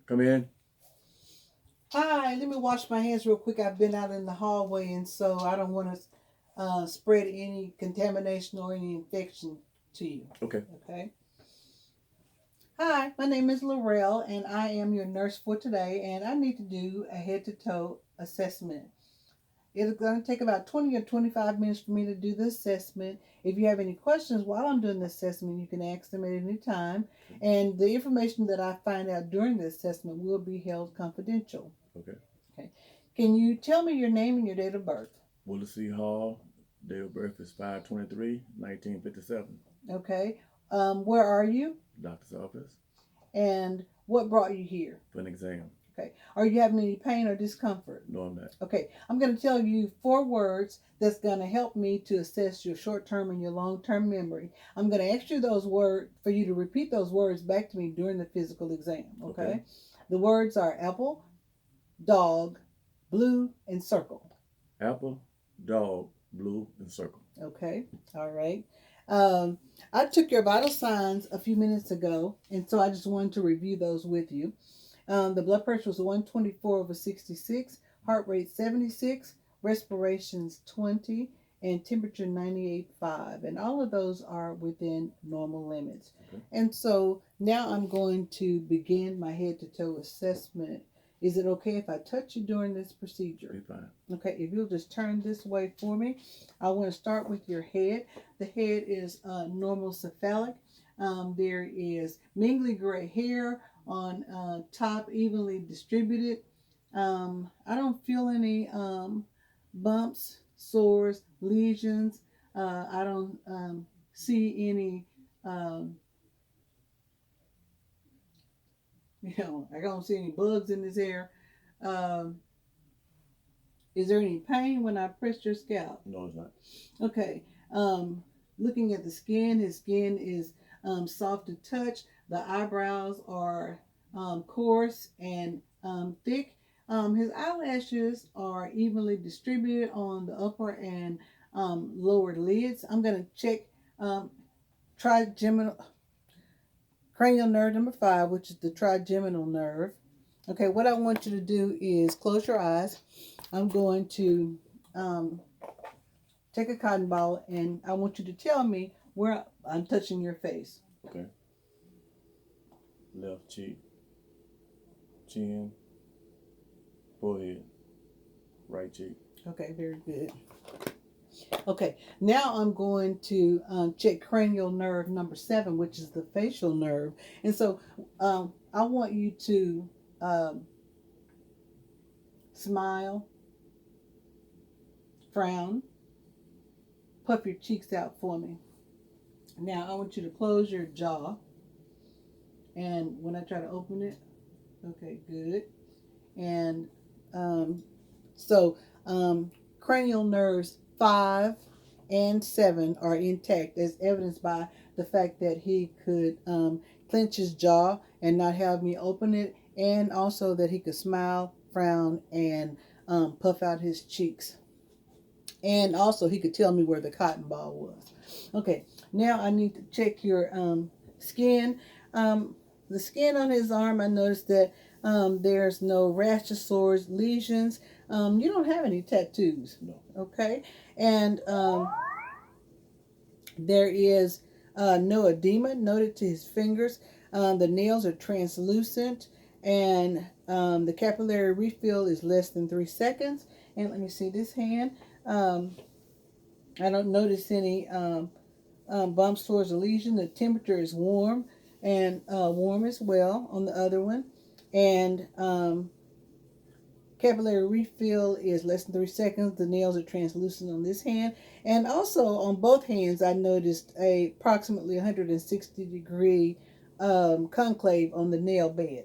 Come in. Hi, let me wash my hands real quick. I've been out in the hallway, and so I don't want to spread any contamination or any infection to you. Okay. Okay. Hi, my name is Laurel, and I am your nurse for today, and I need to do a head to toe assessment. It's going to take about 20 or 25 minutes for me to do the assessment. If you have any questions while I'm doing the assessment, you can ask them at any time. And the information that I find out during the assessment will be held confidential. Okay. Okay. Can you tell me your name and your date of birth? Willis C. Hall. Date of birth is 5/23/1957. Okay. Where are you? Doctor's office And what brought you here? for an exam. Okay. Are you having any pain or discomfort? No, I'm not. Okay. I'm going to tell you 4 words that's going to help me to assess your short term and your long term memory. I'm going to ask you those words for you to repeat those words back to me during the physical exam. Okay. The words are apple, dog, blue, and circle. Apple, dog, blue, and circle. Okay. All right. Um, I took your vital signs a few minutes ago, and so I just wanted to review those with you. The blood pressure was 124/66, heart rate 76, respirations 20, and temperature 98.5. And all of those are within normal limits. Okay. And so now I'm going to begin my head to toe assessment. Is it okay if I touch you during this procedure? Be fine. Okay, if you'll just turn this way for me. I want to start with your head. The head is normal cephalic. There is mingly gray hair on top, evenly distributed. I don't feel any bumps, sores, lesions. I don't see any, um, I don't see any bugs in this hair. Um, Is there any pain when I press your scalp? No, it's not. Okay. Looking at the skin, his skin is soft to touch. The eyebrows are coarse and thick. His eyelashes are evenly distributed on the upper and lower lids. I'm going to check trigeminal cranial nerve number 5, which is the trigeminal nerve. Okay, what I want you to do is close your eyes. I'm going to take a cotton ball and I want you to tell me where I'm touching your face. Okay. Left cheek, chin, forehead, right cheek. Okay, very good. Okay, now I'm going to check cranial nerve number 7, which is the facial nerve. And so I want you to smile, frown, puff your cheeks out for me. Now I want you to close your jaw. And when I try to open it, okay, good. And so cranial nerves 5 and 7 are intact, as evidenced by the fact that he could clench his jaw and not have me open it, and also that he could smile, frown, and puff out his cheeks. And also he could tell me where the cotton ball was. Okay, now I need to check your skin. The skin on his arm, I noticed that there's no rashes, sores, lesions. You don't have any tattoos. No. Okay. And there is no edema noted to his fingers. The nails are translucent, and the capillary refill is less than 3 seconds. And let me see this hand. I don't notice any bumps, sores, or lesion. The temperature is warm and warm as well on the other one. And capillary refill is less than 3 seconds. The nails are translucent on this hand. And also on both hands, I noticed a approximately 160-degree concave on the nail bed.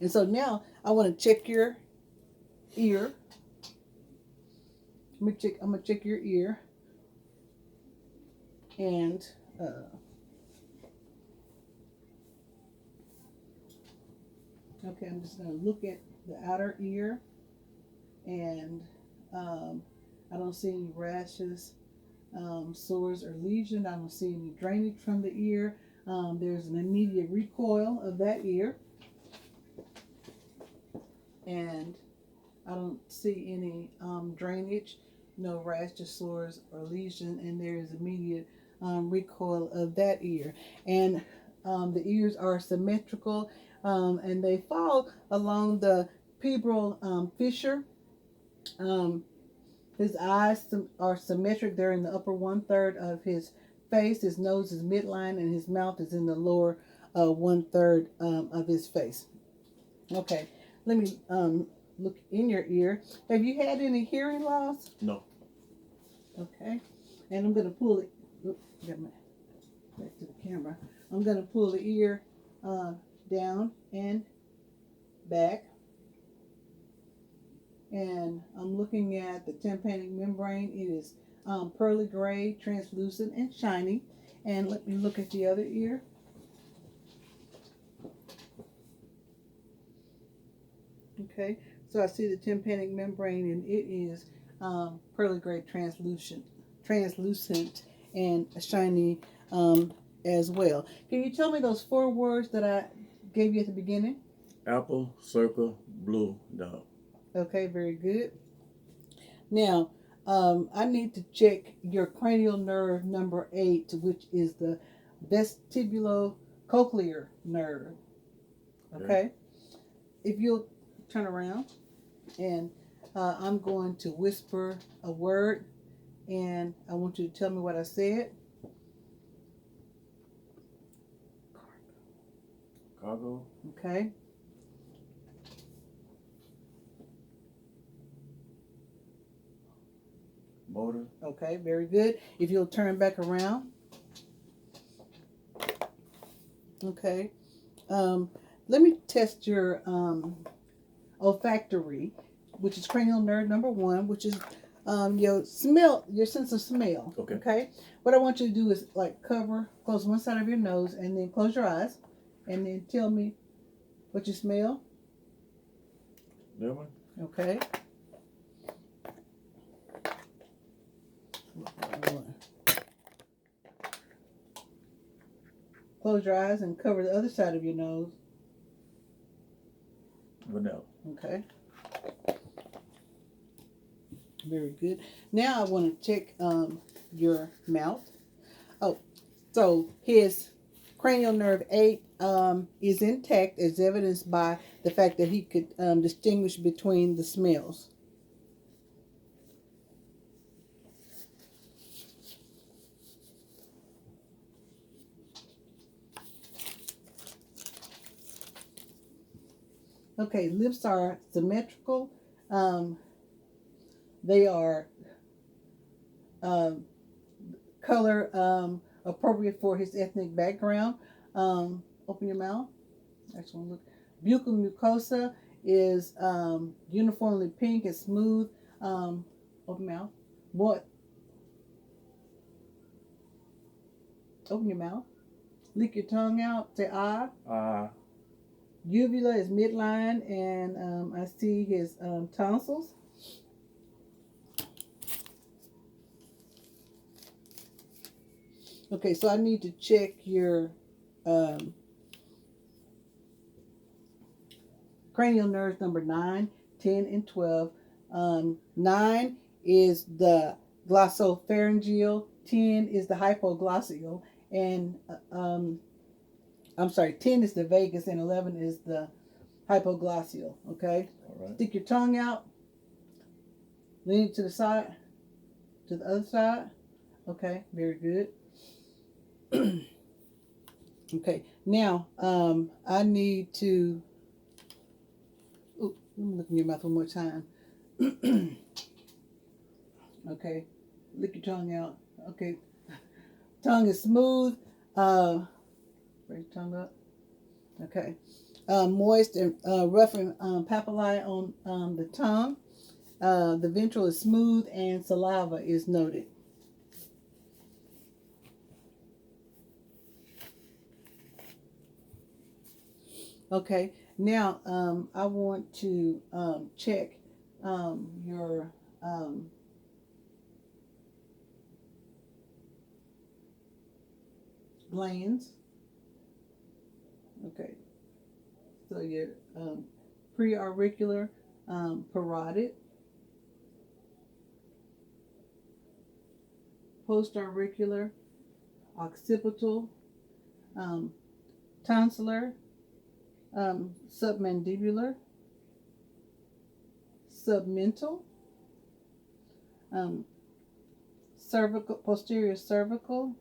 And so now I want to check your ear. I'm gonna check your ear. And okay, I'm just going to look at the outer ear, and I don't see any rashes, sores, or lesion. I don't see any drainage from the ear. There's an immediate recoil of that ear. and I don't see any drainage, no rash, sores, or lesion, and there is immediate recoil of that ear. And the ears are symmetrical, and they fall along the pebral fissure. Um, his eyes are symmetric. They're in the upper one third of his face. His nose is midline, and his mouth is in the lower one third of his face. Okay, let me look in your ear. Have you had any hearing loss? No. Okay, and I'm gonna pull it. Oop, got my back to the camera. I'm gonna pull the ear down and back, and I'm looking at the tympanic membrane. It is pearly gray, translucent, and shiny. And let me look at the other ear. Okay, so I see the tympanic membrane, and it is pearly gray, translucent, and shiny as well. Can you tell me those 4 words that I gave you at the beginning? Apple, circle, blue, dog. Okay, very good. Now, I need to check your cranial nerve number 8, which is the vestibulocochlear nerve. Okay? If you'll turn around, and I'm going to whisper a word, and I want you to tell me what I said. Cargo, Okay? motor, Okay, very good. If you'll turn back around. Okay. Let me test your olfactory, which is cranial nerve number 1, which is your smell, your sense of smell. Okay. Okay. What I want you to do is like close one side of your nose, and then close your eyes, and then tell me what you smell. lemon, Okay. Close your eyes and cover the other side of your nose. vanilla. Okay. Very good. Now I want to check your mouth. Oh, so his cranial nerve 8 is intact, as evidenced by the fact that he could distinguish between the smells. Okay, lips are symmetrical. They are color appropriate for his ethnic background. Open your mouth. Actually, look. Buccal mucosa is uniformly pink and smooth. Open mouth. What? Open your mouth. Lick your tongue out. Say ah. Uvula is midline, and I see his tonsils. Okay, so I need to check your cranial nerves number 9, 10, and 12. 9 is the glossopharyngeal, 10 is the hypoglossal, and 10 is the vagus, and 11 is the hypoglossal. Okay? All right. Stick your tongue out. Lean it to the side, to the other side. Okay, very good. Okay, now I need to. Ooh, let me look in your mouth one more time. Okay, lick your tongue out. Okay, tongue is smooth. Raise your tongue up. Okay, moist and rough and papillae on the tongue. The ventral is smooth, and saliva is noted. Okay, now I want to check your glands. Okay, so your preauricular parotid, postauricular, occipital, tonsillar, submandibular, submental, cervical, posterior cervical,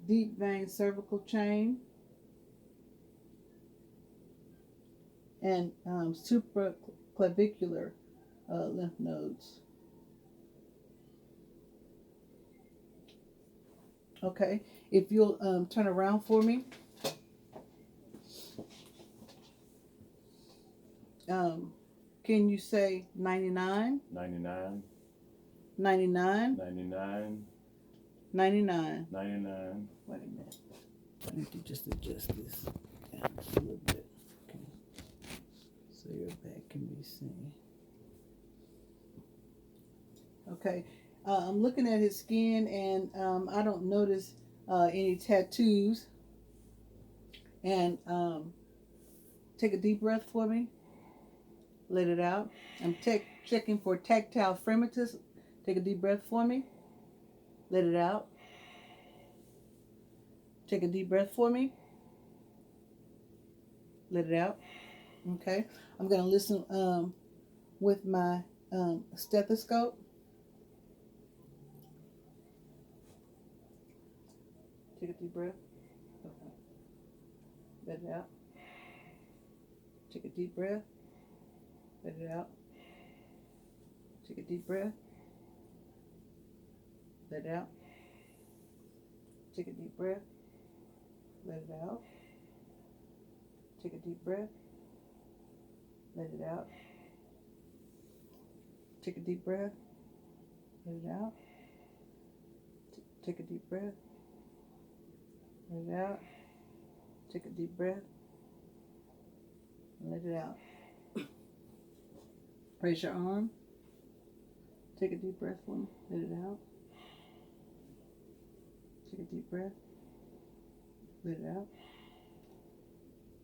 deep vein cervical chain, and supraclavicular lymph nodes. Okay, if you'll turn around for me. Can you say 99? 99, 99? 99, 99. 99. Wait a minute. I need to just adjust this down just a little bit. Okay. So your back can be seen. Okay. I'm looking at his skin and I don't notice any tattoos. And take a deep breath for me. Let it out. I'm checking for tactile fremitus. Take a deep breath for me. Let it out. Take a deep breath for me. Let it out. Okay. I'm going to listen with my stethoscope. Take a deep breath. Okay. Let it out. Take a deep breath. Let it out. Take a deep breath. Let it out. Take a deep breath. Let it out. Take a deep breath. Let it out. Take a deep breath. Let it out. Take a deep breath. Let it out. Take a deep breath. Let it out. Raise your arm. Take a deep breath for me. Let it out. Take a deep breath. Let it out.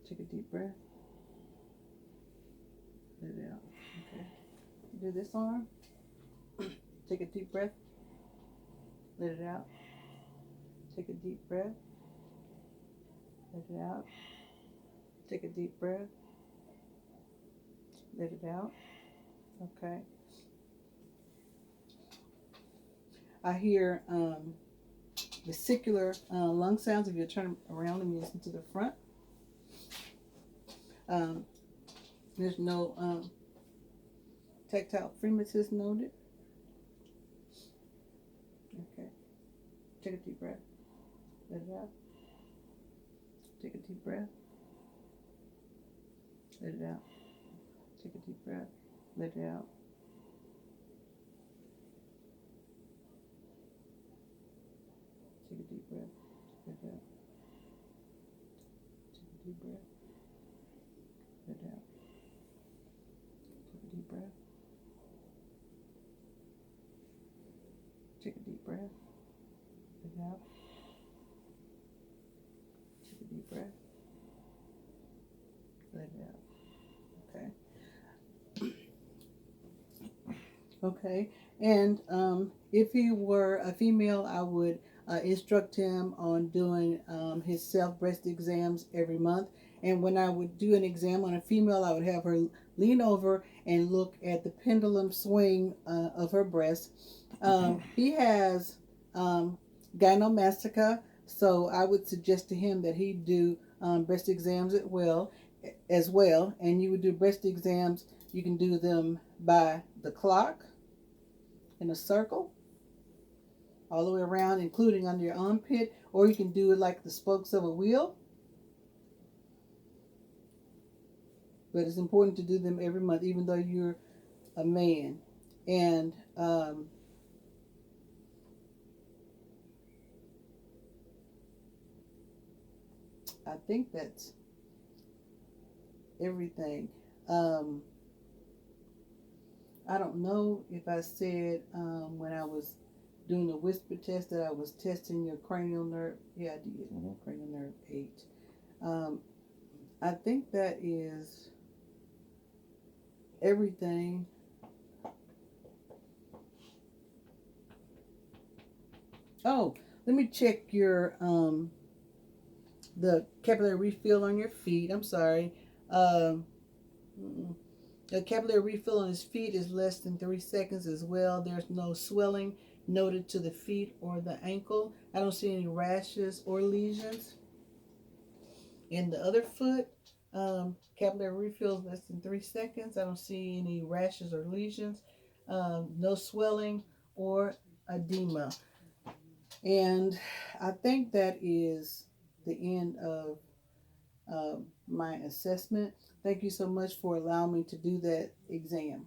Take a deep breath. Let it out. Okay. Do this arm. Take a deep breath. Let it out. Take a deep breath. Let it out. Take a deep breath. Let it out. Okay. I hear vesicular lung sounds. If you turn around and listen to the front. There's no tactile fremitus noted. Okay. Take a deep breath. Let it out. Take a deep breath. Let it out. Take a deep breath. Let it out. Take a deep breath. Let it out. Take a deep breath. Let it out. Take a deep breath. Take a deep breath. Let it out. Take a deep breath. Let it out. Okay. And if he were a female, I would instruct him on doing his self-breast exams every month. And when I would do an exam on a female, I would have her lean over and look at the pendulum swing of her breast. He has gynecomastia, so I would suggest to him that he do breast exams as well. And you would do breast exams. You can do them by the clock in a circle all the way around, including under your armpit, or you can do it like the spokes of a wheel. But it's important to do them every month, even though you're a man. And I think that's everything. I don't know if I said when I was doing the whisper test that I was testing your cranial nerve. Yeah, I did. Mm-hmm. Cranial nerve 8. I think that is everything. Oh, let me check your the capillary refill on your feet. I'm sorry. Um, the capillary refill on his feet is less than 3 seconds as well. There's no swelling noted to the feet or the ankle. I don't see any rashes or lesions. In the other foot, capillary refill is less than 3 seconds. I don't see any rashes or lesions. No swelling or edema. And I think that is the end of my assessment. Thank you so much for allowing me to do that exam.